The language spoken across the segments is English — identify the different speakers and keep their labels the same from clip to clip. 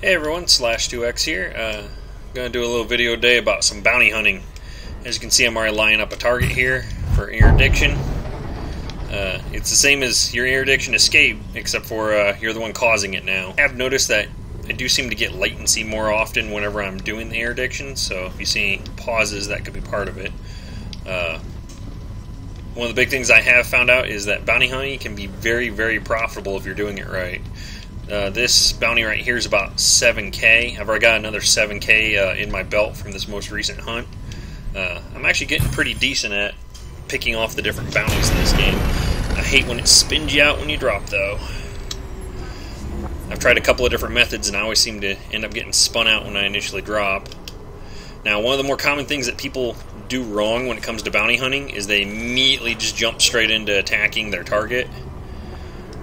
Speaker 1: Hey everyone, Slash2X here. Gonna do a little video today about some bounty hunting. As you can see, I'm already lining up a target here for interdiction. It's the same as your interdiction escape, except for you're the one causing it now. I have noticed that I do seem to get latency more often whenever I'm doing the interdiction, so if you see pauses, that could be part of it. One of the big things I have found out is that bounty hunting can be very, very profitable if you're doing it right. This bounty right here is about 7K. I've already got another 7K in my belt from this most recent hunt. I'm actually getting pretty decent at picking off the different bounties in this game. I hate when it spins you out when you drop, though. I've tried a couple of different methods, and I always seem to end up getting spun out when I initially drop. Now, one of the more common things that people do wrong when it comes to bounty hunting is they immediately just jump straight into attacking their target.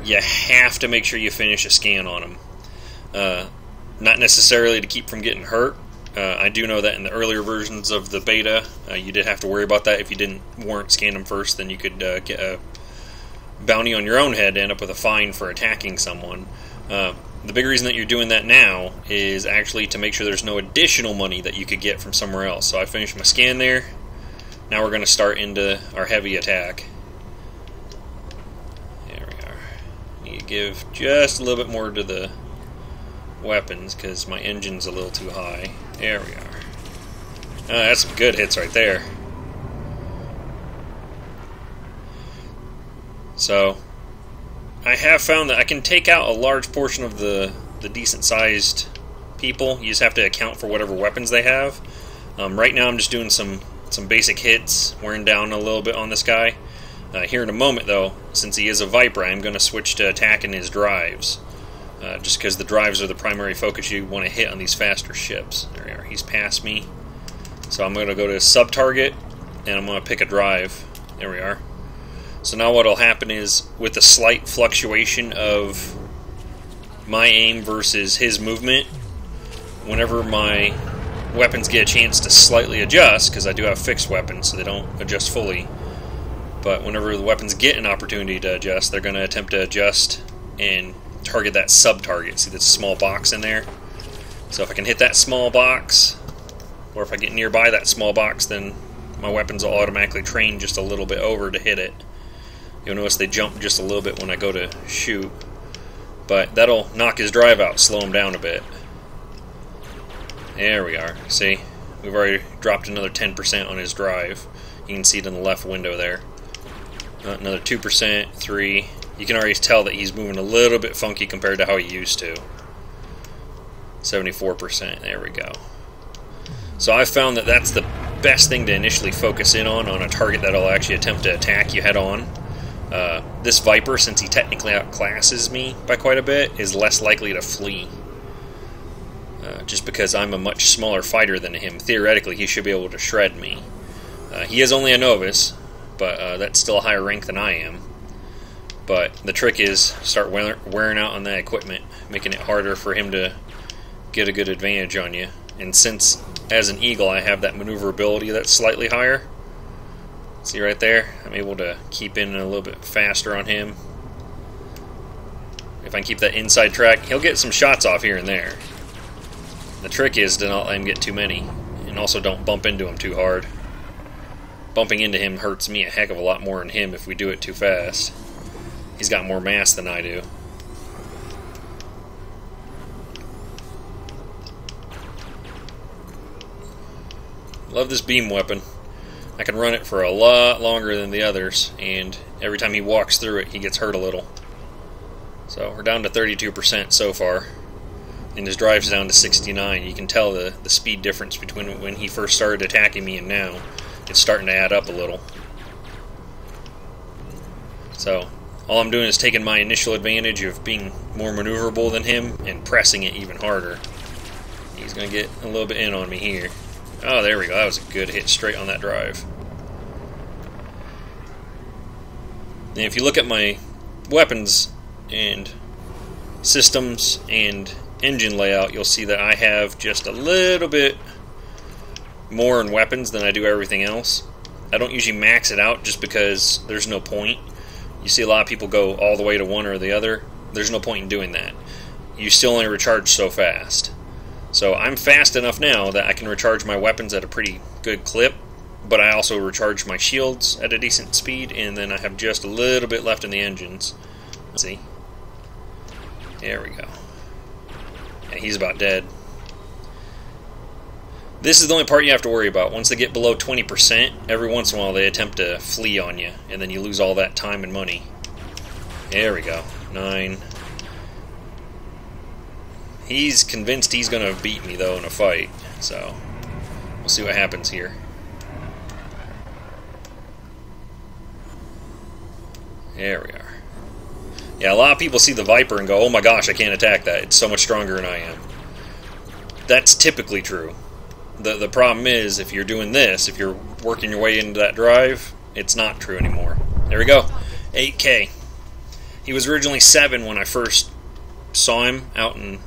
Speaker 1: You have to make sure you finish a scan on them. Not necessarily to keep from getting hurt. I do know that in the earlier versions of the beta, you did have to worry about that. If you weren't scan them first, then you could get a bounty on your own head, end up with a fine for attacking someone. The big reason that you're doing that now is actually to make sure there's no additional money that you could get from somewhere else. So I finished my scan there. Now we're going to start into our heavy attack. Need to give just a little bit more to the weapons because my engine's a little too high. There we are. That's some good hits right there. So I have found that I can take out a large portion of the decent sized people. You just have to account for whatever weapons they have. Right now I'm just doing some basic hits, wearing down a little bit on this guy. Here in a moment, though, since he is a Viper, I'm going to switch to attacking his drives. Just because the drives are the primary focus you want to hit on these faster ships. There we are. He's past me. So I'm going to go to sub-target, and I'm going to pick a drive. There we are. So now what will happen is, with the slight fluctuation of my aim versus his movement, whenever my weapons get a chance to slightly adjust, because I do have fixed weapons, so they don't adjust fully, but whenever the weapons get an opportunity to adjust, they're going to attempt to adjust and target that sub-target. See that small box in there? So if I can hit that small box, or if I get nearby that small box, then my weapons will automatically train just a little bit over to hit it. You'll notice they jump just a little bit when I go to shoot, but that'll knock his drive out, slow him down a bit. There we are. See? We've already dropped another 10% on his drive. You can see it in the left window there. Another 2%, 3%. You can already tell that he's moving a little bit funky compared to how he used to. 74%. There we go. So I've found that that's the best thing to initially focus in on a target that'll actually attempt to attack you head on. This Viper, since he technically outclasses me by quite a bit, is less likely to flee. Just because I'm a much smaller fighter than him. Theoretically, he should be able to shred me. He is only a novice, but that's still a higher rank than I am. But the trick is start wearing out on that equipment, making it harder for him to get a good advantage on you. And since, as an Eagle, I have that maneuverability that's slightly higher, see right there? I'm able to keep in a little bit faster on him. If I can keep that inside track, he'll get some shots off here and there. The trick is to not let him get too many, and also don't bump into him too hard. Bumping into him hurts me a heck of a lot more than him if we do it too fast. He's got more mass than I do. Love this beam weapon. I can run it for a lot longer than the others, and every time he walks through it, he gets hurt a little. So we're down to 32% so far, and his drive's down to 69. You can tell the speed difference between when he first started attacking me and now. It's starting to add up a little. So all I'm doing is taking my initial advantage of being more maneuverable than him and pressing it even harder. He's going to get a little bit in on me here. Oh, there we go. That was a good hit straight on that drive. And if you look at my weapons and systems and engine layout, you'll see that I have just a little bit more in weapons than I do everything else. I don't usually max it out just because there's no point. You see a lot of people go all the way to one or the other. There's no point in doing that. you still only recharge so fast. So I'm fast enough now that I can recharge my weapons at a pretty good clip, but I also recharge my shields at a decent speed, and then I have just a little bit left in the engines. Let's see. There we go. Yeah, he's about dead. This is the only part you have to worry about. Once they get below 20%, every once in a while they attempt to flee on you, and then you lose all that time and money. There we go. 9. He's convinced he's going to beat me, though, in a fight. So, we'll see what happens here. There we are. Yeah, a lot of people see the Viper and go, oh my gosh, I can't attack that. It's so much stronger than I am. That's typically true. The problem is, if you're doing this, if you're working your way into that drive, it's not true anymore. There we go. 8K. He was originally 7 when I first saw him out in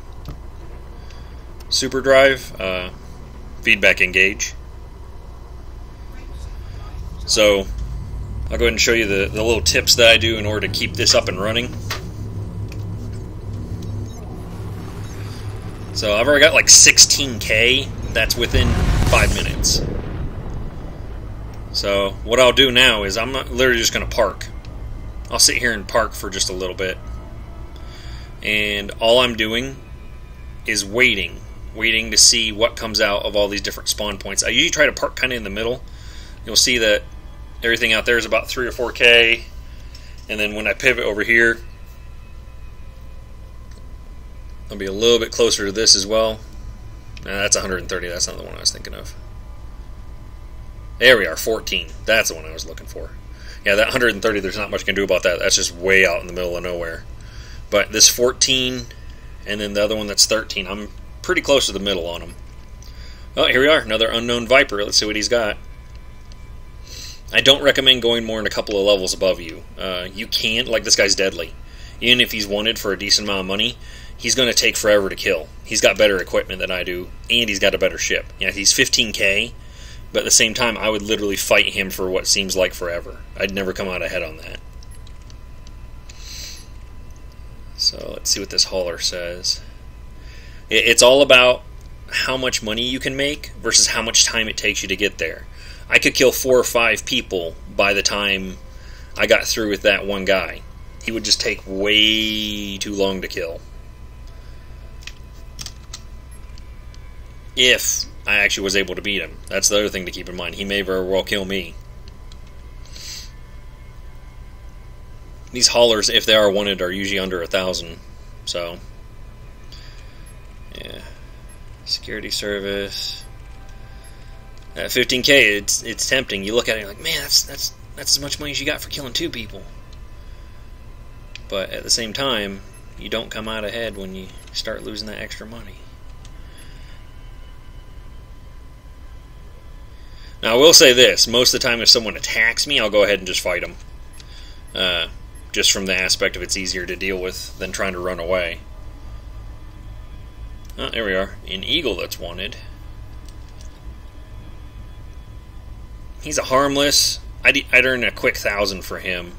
Speaker 1: Super Drive. Feedback engage. So, I'll go ahead and show you the little tips that I do in order to keep this up and running. So I've already got like 16K. That's within 5 minutes. So what I'll do now is I'm not literally just going to park. I'll sit here and park for just a little bit. And all I'm doing is waiting to see what comes out of all these different spawn points. I usually try to park kind of in the middle. You'll see that everything out there is about 3 or 4K. And then when I pivot over here, I'll be a little bit closer to this as well. That's 130. That's not the one I was thinking of. There we are, 14. That's the one I was looking for. Yeah, that 130, there's not much you can do about that. That's just way out in the middle of nowhere. But this 14, and then the other one that's 13, I'm pretty close to the middle on them. Oh, here we are, another unknown Viper. Let's see what he's got. I don't recommend going more than a couple of levels above you. You can't, like this guy's deadly. Even if he's wanted for a decent amount of money, he's going to take forever to kill. He's got better equipment than I do, and he's got a better ship. Yeah, he's 15K, but at the same time, I would literally fight him for what seems like forever. I'd never come out ahead on that. So let's see what this hauler says. It's all about how much money you can make versus how much time it takes you to get there. I could kill 4 or 5 people by the time I got through with that one guy. He would just take way too long to kill. If I actually was able to beat him. That's the other thing to keep in mind. He may very well kill me. These haulers, if they are wanted, are usually under 1,000. So, yeah. Security service. At 15K, it's tempting. You look at it and you're like, man, that's as much money as you got for killing 2 people. But at the same time, you don't come out ahead when you start losing that extra money. Now, I will say this. Most of the time, if someone attacks me, I'll go ahead and just fight them. Just from the aspect of it's easier to deal with than trying to run away. Oh, there we are. An eagle that's wanted. He's a harmless. I'd earn a quick 1,000 for him.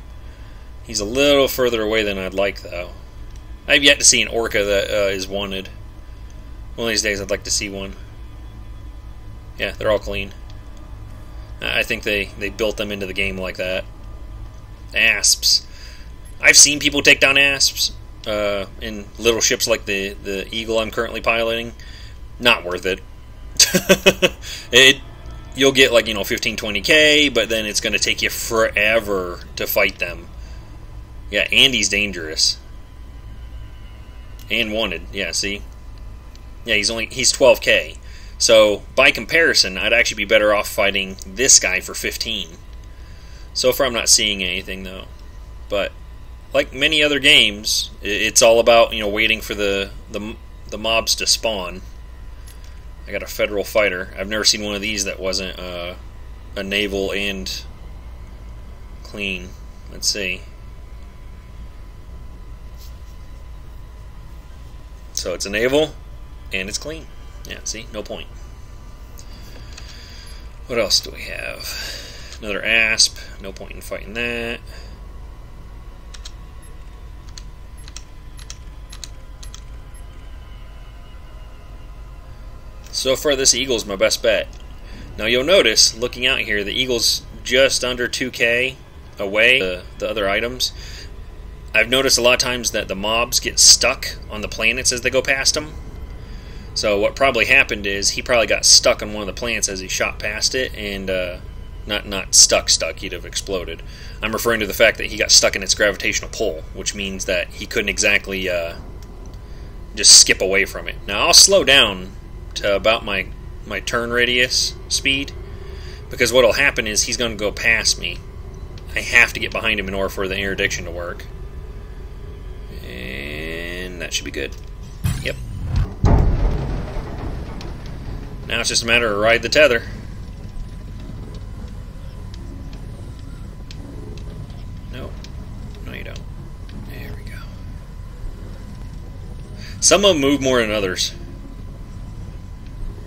Speaker 1: He's a little further away than I'd like, though. I've yet to see an orca that is wanted. One of these days, I'd like to see one. Yeah, they're all clean. I think they built them into the game like that. Asps. I've seen people take down asps in little ships like the Eagle I'm currently piloting. Not worth it. You'll get like 15, 20K, but then it's going to take you forever to fight them. Yeah, and he's dangerous. And wanted. Yeah, see? Yeah, he's 12K. So, by comparison, I'd actually be better off fighting this guy for 15. So far, I'm not seeing anything, though. But, like many other games, it's all about, waiting for the mobs to spawn. I got a federal fighter. I've never seen one of these that wasn't a naval and clean. Let's see. So, it's a naval, and it's clean. Yeah, see? No point. What else do we have? Another asp. No point in fighting that. So far, this Eagle's my best bet. Now you'll notice, looking out here, the Eagle's just under 2k away the other items. I've noticed a lot of times that the mobs get stuck on the planets as they go past them. So what probably happened is he probably got stuck on one of the planets as he shot past it, and not stuck, he'd have exploded. I'm referring to the fact that he got stuck in its gravitational pull, which means that he couldn't exactly just skip away from it. Now I'll slow down to about my turn radius speed, because what'll happen is he's going to go past me. I have to get behind him in order for the interdiction to work. And that should be good. Yep. Now it's just a matter of ride the tether. No. No, you don't. There we go. Some of them move more than others.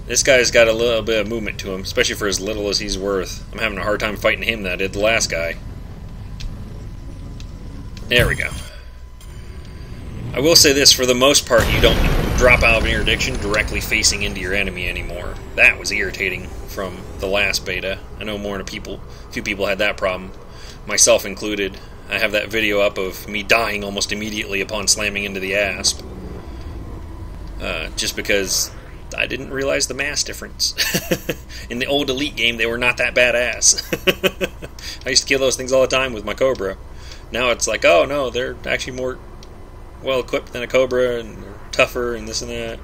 Speaker 1: This guy's got a little bit of movement to him, especially for as little as he's worth. I'm having a hard time fighting him than I did the last guy. There we go. I will say this, for the most part, you don't drop out of an interdiction directly facing into your enemy anymore. That was irritating from the last beta. I know a few people had that problem, myself included. I have that video up of me dying almost immediately upon slamming into the asp. Just because I didn't realize the mass difference. In the old Elite game, they were not that badass. I used to kill those things all the time with my Cobra. Now it's like, oh no, they're actually more well equipped than a Cobra, and they're tougher and this and that.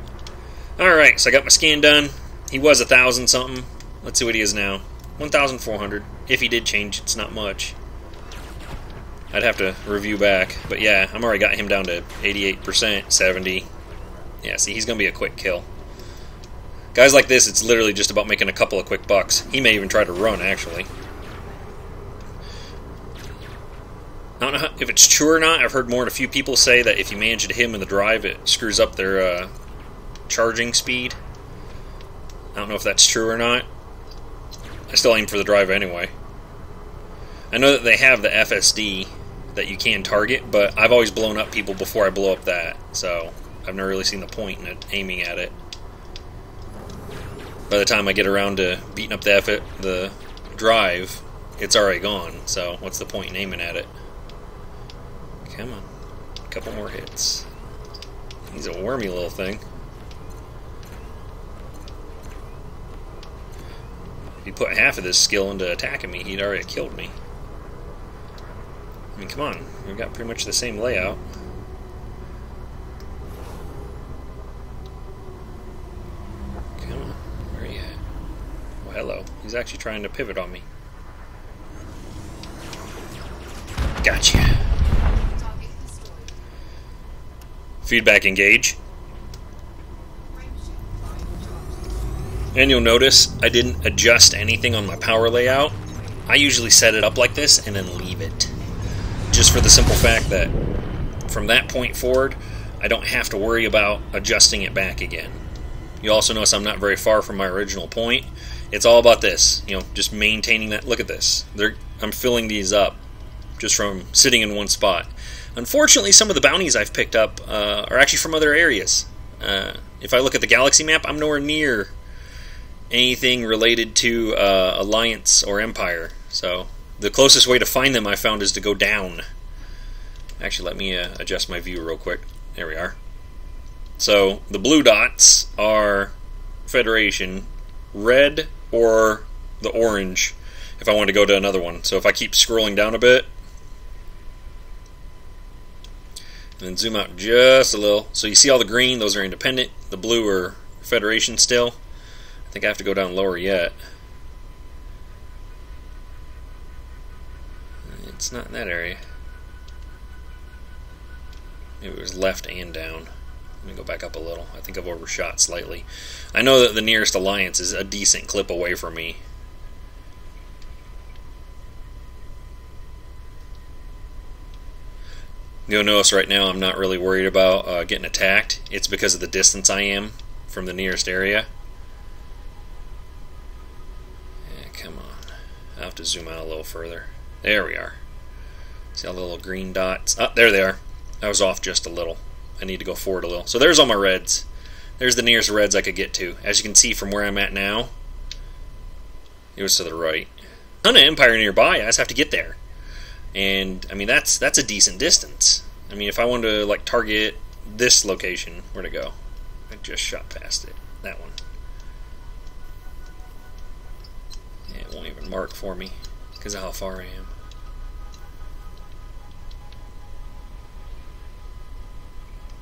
Speaker 1: Alright, so I got my scan done. He was 1,000 something. Let's see what he is now. 1,400. If he did change, it's not much. I'd have to review back. But yeah, I'm already got him down to 88%, 70. Yeah, see, he's going to be a quick kill. Guys like this, it's literally just about making a couple of quick bucks. He may even try to run, actually. I don't know if it's true or not. I've heard more than a few people say that if you manage to hit him in the drive, it screws up their charging speed. I don't know if that's true or not. I still aim for the drive anyway. I know that they have the FSD that you can target, but I've always blown up people before I blow up that, so I've never really seen the point in aiming at it. By the time I get around to beating up the drive, it's already gone, so what's the point in aiming at it? Come on. A couple more hits. He's a wormy little thing. If he put half of this skill into attacking me, he'd already killed me. I mean, come on. We've got pretty much the same layout. Come on. Where are you at? Well, hello. He's actually trying to pivot on me. Gotcha. Feedback engage. And you'll notice I didn't adjust anything on my power layout. I usually set it up like this and then leave it. Just for the simple fact that from that point forward, I don't have to worry about adjusting it back again. You also notice I'm not very far from my original point. It's all about this, just maintaining that. Look at this. I'm filling these up just from sitting in one spot. Unfortunately, some of the bounties I've picked up are actually from other areas. If I look at the galaxy map, I'm nowhere near anything related to Alliance or Empire. So the closest way to find them I found is to go down. Actually, let me adjust my view real quick. There we are. So the blue dots are Federation, red or the orange if I want to go to another one. So if I keep scrolling down a bit, and then zoom out just a little. So you see all the green, those are independent. The blue are Federation still. I think I have to go down lower yet. It's not in that area. Maybe it was left and down. Let me go back up a little. I think I've overshot slightly. I know that the nearest Alliance is a decent clip away from me. You'll notice right now I'm not really worried about getting attacked. It's because of the distance I am from the nearest area. Yeah, come on. I'll have to zoom out a little further. There we are. See all the little green dots? Oh, there they are. I was off just a little. I need to go forward a little. So there's all my reds. There's the nearest reds I could get to. As you can see from where I'm at now, it was to the right. A ton of Empire nearby, I just have to get there. And, I mean, that's a decent distance. I mean, if I wanted to, like, target this location, where'd it go? I just shot past it. That one. Yeah, it won't even mark for me because of how far I am.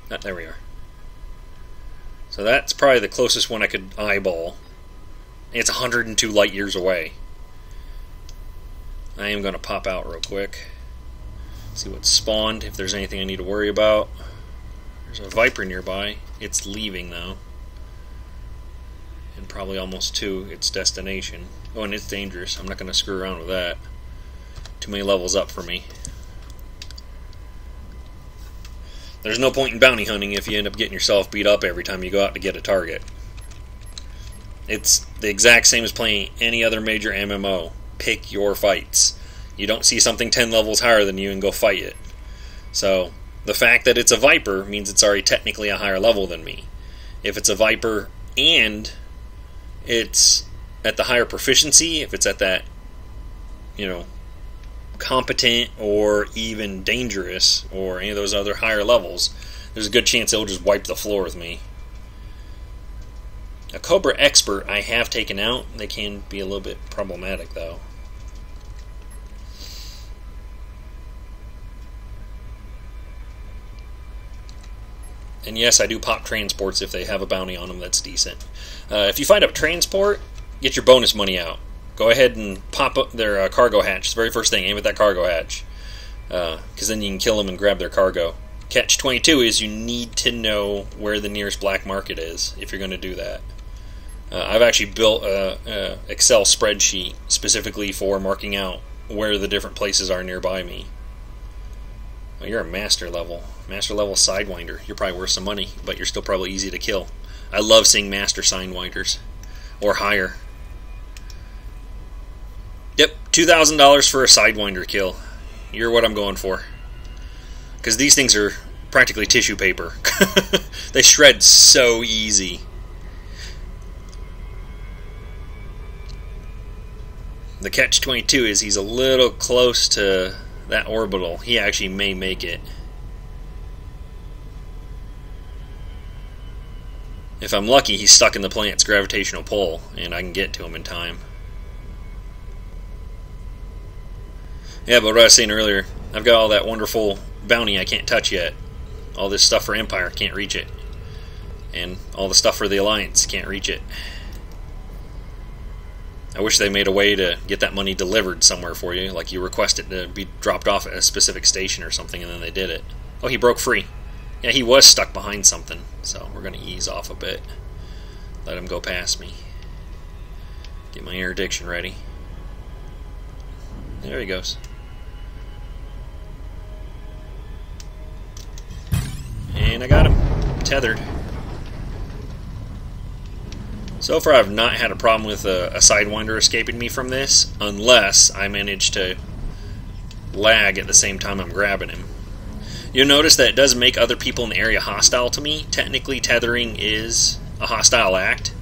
Speaker 1: Ah, there we are. So that's probably the closest one I could eyeball. It's 102 light years away. I am going to pop out real quick. See what's spawned, if there's anything I need to worry about. There's a Viper nearby. It's leaving though. And probably almost to its destination. Oh, and it's dangerous. I'm not going to screw around with that. Too many levels up for me. There's no point in bounty hunting if you end up getting yourself beat up every time you go out to get a target. It's the exact same as playing any other major MMO. Pick your fights. You don't see something 10 levels higher than you and go fight it. So, the fact that it's a Viper means it's already technically a higher level than me. If it's a Viper and it's at the higher proficiency, if it's at that, you know, competent or even dangerous or any of those other higher levels, there's a good chance it'll just wipe the floor with me. A Cobra Expert I have taken out. They can be a little bit problematic though. And yes, I do pop transports if they have a bounty on them that's decent. If you find a transport, get your bonus money out. Go ahead and pop up their cargo hatch. It's the very first thing. Aim at that cargo hatch. Because then you can kill them and grab their cargo. Catch 22 is you need to know where the nearest black market is if you're going to do that. I've actually built an Excel spreadsheet specifically for marking out where the different places are nearby me. Well, you're a master level. Master level Sidewinder. You're probably worth some money, but you're still probably easy to kill. I love seeing master Sidewinders. Or higher. Yep, $2,000 for a Sidewinder kill. You're what I'm going for. Because these things are practically tissue paper. They shred so easy. The catch-22 is he's a little close to that orbital. He actually may make it. If I'm lucky, he's stuck in the planet's gravitational pull, and I can get to him in time. Yeah, but what I was saying earlier, I've got all that wonderful bounty I can't touch yet. All this stuff for Empire, can't reach it. And all the stuff for the Alliance, can't reach it. I wish they made a way to get that money delivered somewhere for you, like you request it to be dropped off at a specific station or something, and then they did it. Oh, he broke free. Yeah, he was stuck behind something, so we're going to ease off a bit. Let him go past me. Get my interdiction ready. There he goes. And I got him. Tethered. So far I've not had a problem with a Sidewinder escaping me from this, unless I manage to lag at the same time I'm grabbing him. You'll notice that it does make other people in the area hostile to me. Technically, tethering is a hostile act.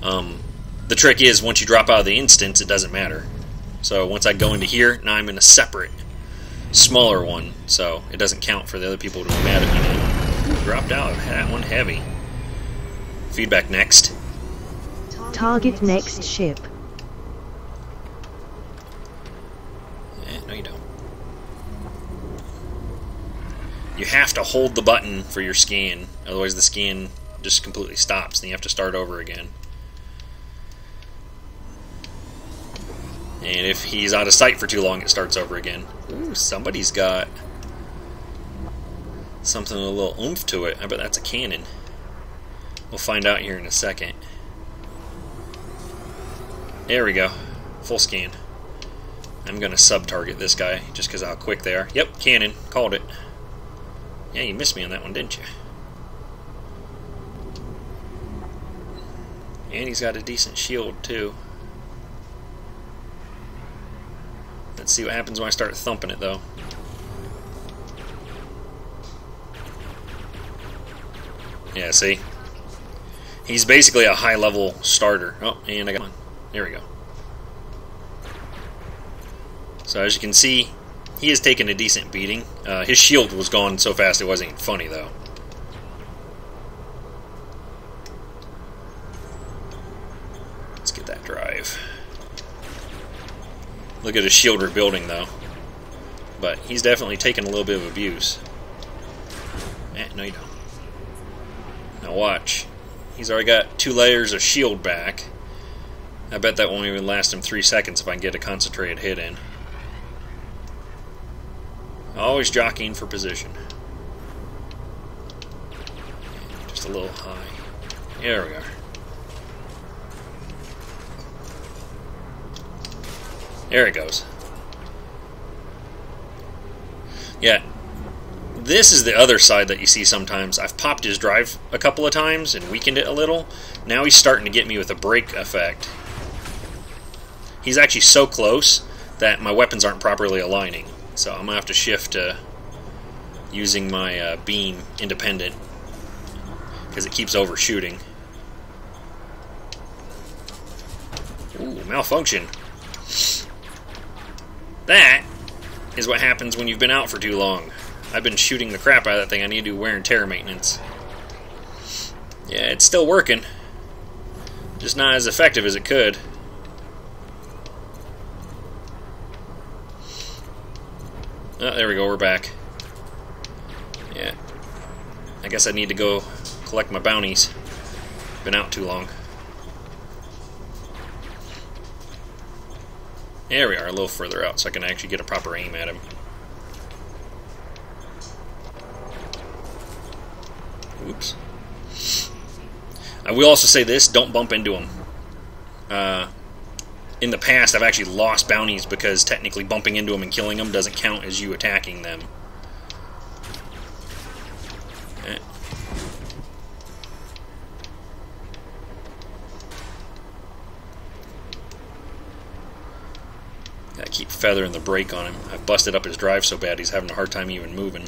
Speaker 1: The trick is, once you drop out of the instance, it doesn't matter. So once I go into here, now I'm in a separate, smaller one, so it doesn't count for the other people to be mad at me now. Dropped out of that one heavy. Feedback next.
Speaker 2: Target next ship.
Speaker 1: No, you don't. You have to hold the button for your scan, otherwise the scan just completely stops, and you have to start over again. And if he's out of sight for too long, it starts over again. Ooh, somebody's got something with a little oomph to it. I bet that's a cannon. We'll find out here in a second. There we go. Full scan. I'm going to sub-target this guy, just because of how quick they are. Yep, cannon. Called it. Yeah, you missed me on that one, didn't you? And he's got a decent shield, too. Let's see what happens when I start thumping it, though. Yeah, see? He's basically a high-level starter. Oh, and I got one. There we go. So as you can see, he has taken a decent beating. His shield was gone so fast it wasn't even funny, though. Let's get that drive. Look at his shield rebuilding, though. But he's definitely taken a little bit of abuse. No, you don't. Now watch. He's already got 2 layers of shield back. I bet that won't even last him 3 seconds if I can get a concentrated hit in. Always jockeying for position. Just a little high. There we are. There it goes. Yeah. This is the other side that you see sometimes. I've popped his drive a couple of times and weakened it a little. Now he's starting to get me with a break effect. He's actually so close that my weapons aren't properly aligning. So I'm going to have to shift to using my beam independent because it keeps overshooting. Ooh, malfunction. That is what happens when you've been out for too long. I've been shooting the crap out of that thing. I need to do wear and tear maintenance. Yeah, it's still working. Just not as effective as it could. Oh, there we go, we're back. Yeah. I guess I need to go collect my bounties. Been out too long. There we are, a little further out so I can actually get a proper aim at him. Oops. I will also say this, don't bump into him. In the past, I've actually lost bounties because technically bumping into them and killing them doesn't count as you attacking them. Eh. Gotta keep feathering the brake on him. I've busted up his drive so bad he's having a hard time even moving.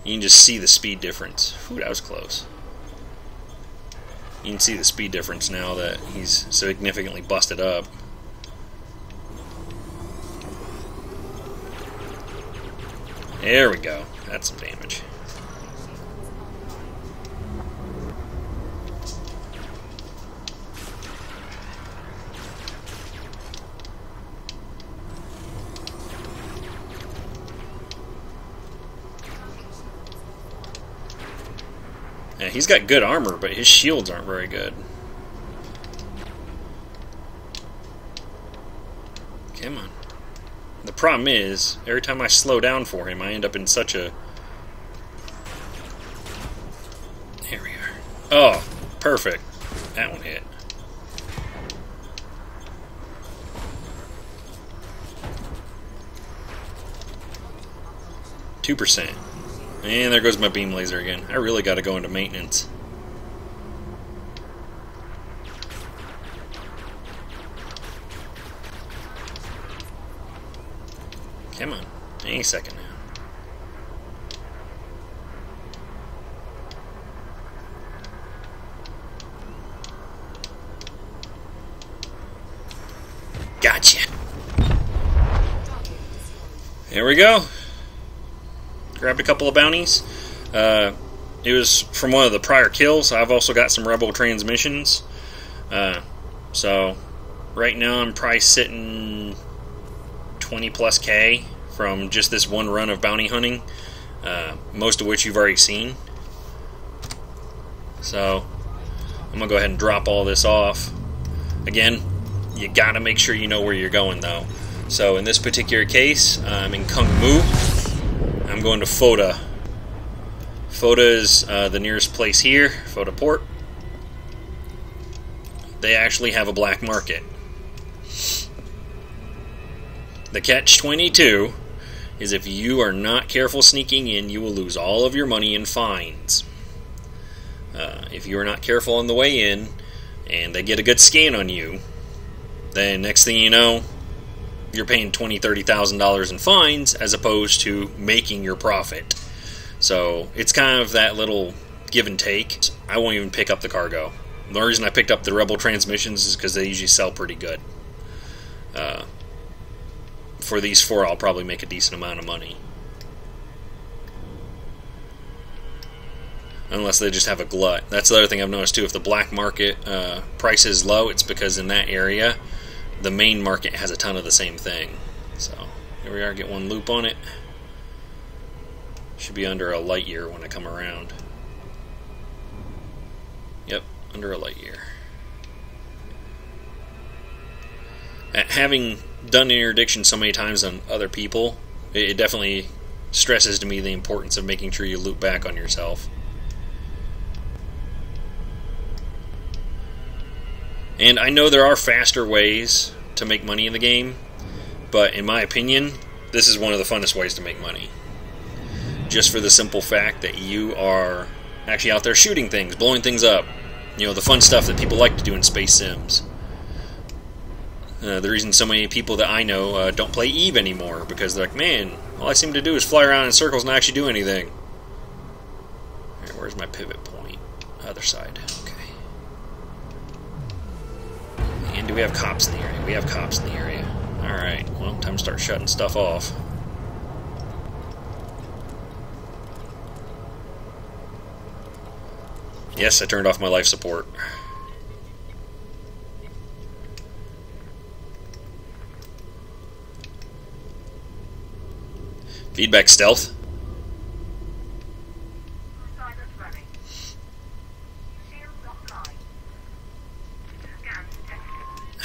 Speaker 1: You can just see the speed difference. Ooh, that was close. You can see the speed difference now that he's significantly busted up. There we go. That's some damage. Yeah, he's got good armor, but his shields aren't very good. Come on. The problem is, every time I slow down for him, I end up in such a... There we are. Oh, perfect. That one hit. %. And there goes my beam laser again. I really got to go into maintenance. Come on. Any second now. Gotcha. There we go. Grabbed a couple of bounties. It was from one of the prior kills. I've also got some rebel transmissions. So right now I'm probably sitting 20 plus K from just this one run of bounty hunting, most of which you've already seen. So I'm gonna go ahead and drop all this off. Again, you gotta make sure you know where you're going though. So in this particular case, I'm in Kung Mu. I'm going to Foda. Foda is the nearest place here, Foda Port. They actually have a black market. The catch-22 is if you are not careful sneaking in, you will lose all of your money in fines. If you are not careful on the way in, and they get a good scan on you, then next thing you know, you're paying $20,000, $30,000 in fines as opposed to making your profit. So it's kind of that little give and take. I won't even pick up the cargo. The reason I picked up the Rebel transmissions is because they usually sell pretty good. For these 4, I'll probably make a decent amount of money. Unless they just have a glut. That's the other thing I've noticed too. If the black market price is low, it's because in that area, the main market has a ton of the same thing. So, here we are, get 1 loop on it. Should be under a light year when I come around. Yep, under a light year. Having done interdiction so many times on other people, it definitely stresses to me the importance of making sure you loop back on yourself. And I know there are faster ways to make money in the game, but in my opinion, this is one of the funnest ways to make money. Just for the simple fact that you are actually out there shooting things, blowing things up. You know, the fun stuff that people like to do in space sims. The reason so many people that I know don't play EVE anymore, because they're like, man, all I seem to do is fly around in circles and not actually do anything. Alright, where's my pivot point? Other side. Okay. And do we have cops in the area? We have cops in the area. Alright, well, time to start shutting stuff off. Yes, I turned off my life support. Feedback stealth.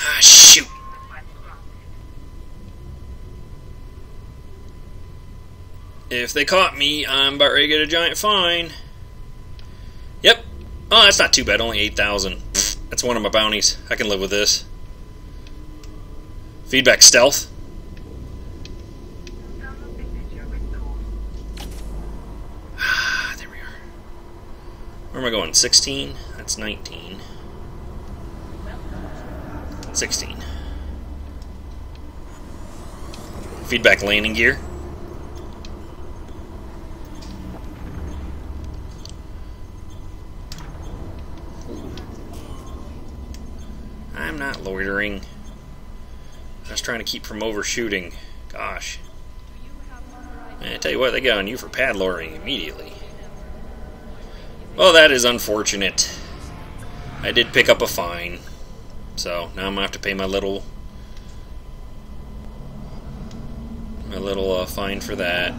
Speaker 1: Ah, shoot! If they caught me, I'm about ready to get a giant fine. Yep. Oh, that's not too bad. Only 8,000. That's one of my bounties. I can live with this. Feedback stealth. Ah, there we are. Where am I going? 16? That's 19. 16. Feedback landing gear. I'm not loitering. I was trying to keep from overshooting. Gosh. Man, I tell you what, they got on you for pad lowering immediately. Well, that is unfortunate. I did pick up a fine. So, now I'm going to have to pay my little fine for that.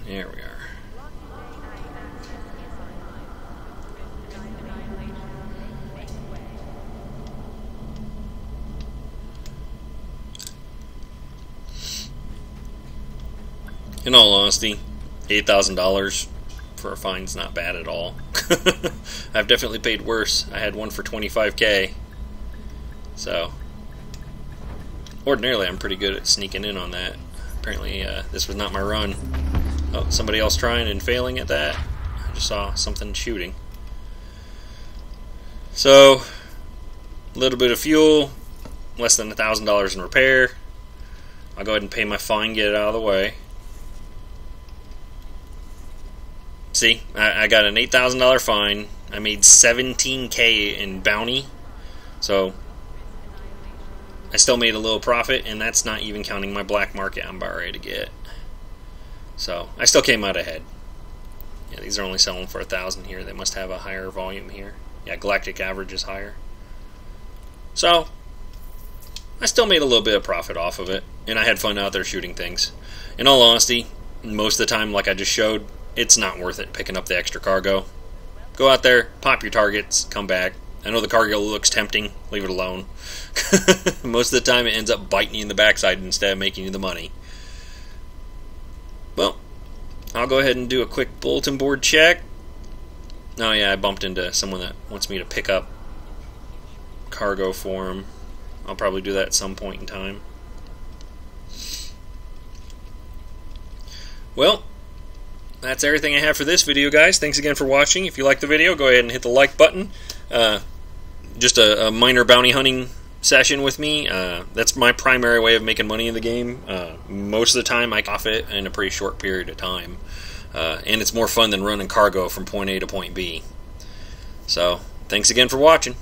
Speaker 1: There we are. In all honesty, $8,000 for a fine's not bad at all. I've definitely paid worse. I had one for $25K. So, ordinarily I'm pretty good at sneaking in on that. Apparently this was not my run. Oh, somebody else trying and failing at that. I just saw something shooting. So, a little bit of fuel, less than $1,000 in repair. I'll go ahead and pay my fine, get it out of the way. See, I got an $8,000 fine. I made $17K in bounty. So, I still made a little profit, and that's not even counting my black market I'm about ready to get. So, I still came out ahead. Yeah, these are only selling for 1,000 here. They must have a higher volume here. Yeah, galactic average is higher. So, I still made a little bit of profit off of it, and I had fun out there shooting things. In all honesty, most of the time, like I just showed, it's not worth it picking up the extra cargo. Go out there, pop your targets, come back. I know the cargo looks tempting, leave it alone. Most of the time it ends up biting you in the backside instead of making you the money. Well, I'll go ahead and do a quick bulletin board check. Oh yeah, I bumped into someone that wants me to pick up cargo for him. I'll probably do that at some point in time. Well, that's everything I have for this video, guys. Thanks again for watching. If you like the video, go ahead and hit the like button. Just a minor bounty hunting session with me. That's my primary way of making money in the game. Most of the time I profit in a pretty short period of time. And it's more fun than running cargo from point A to point B. So, thanks again for watching.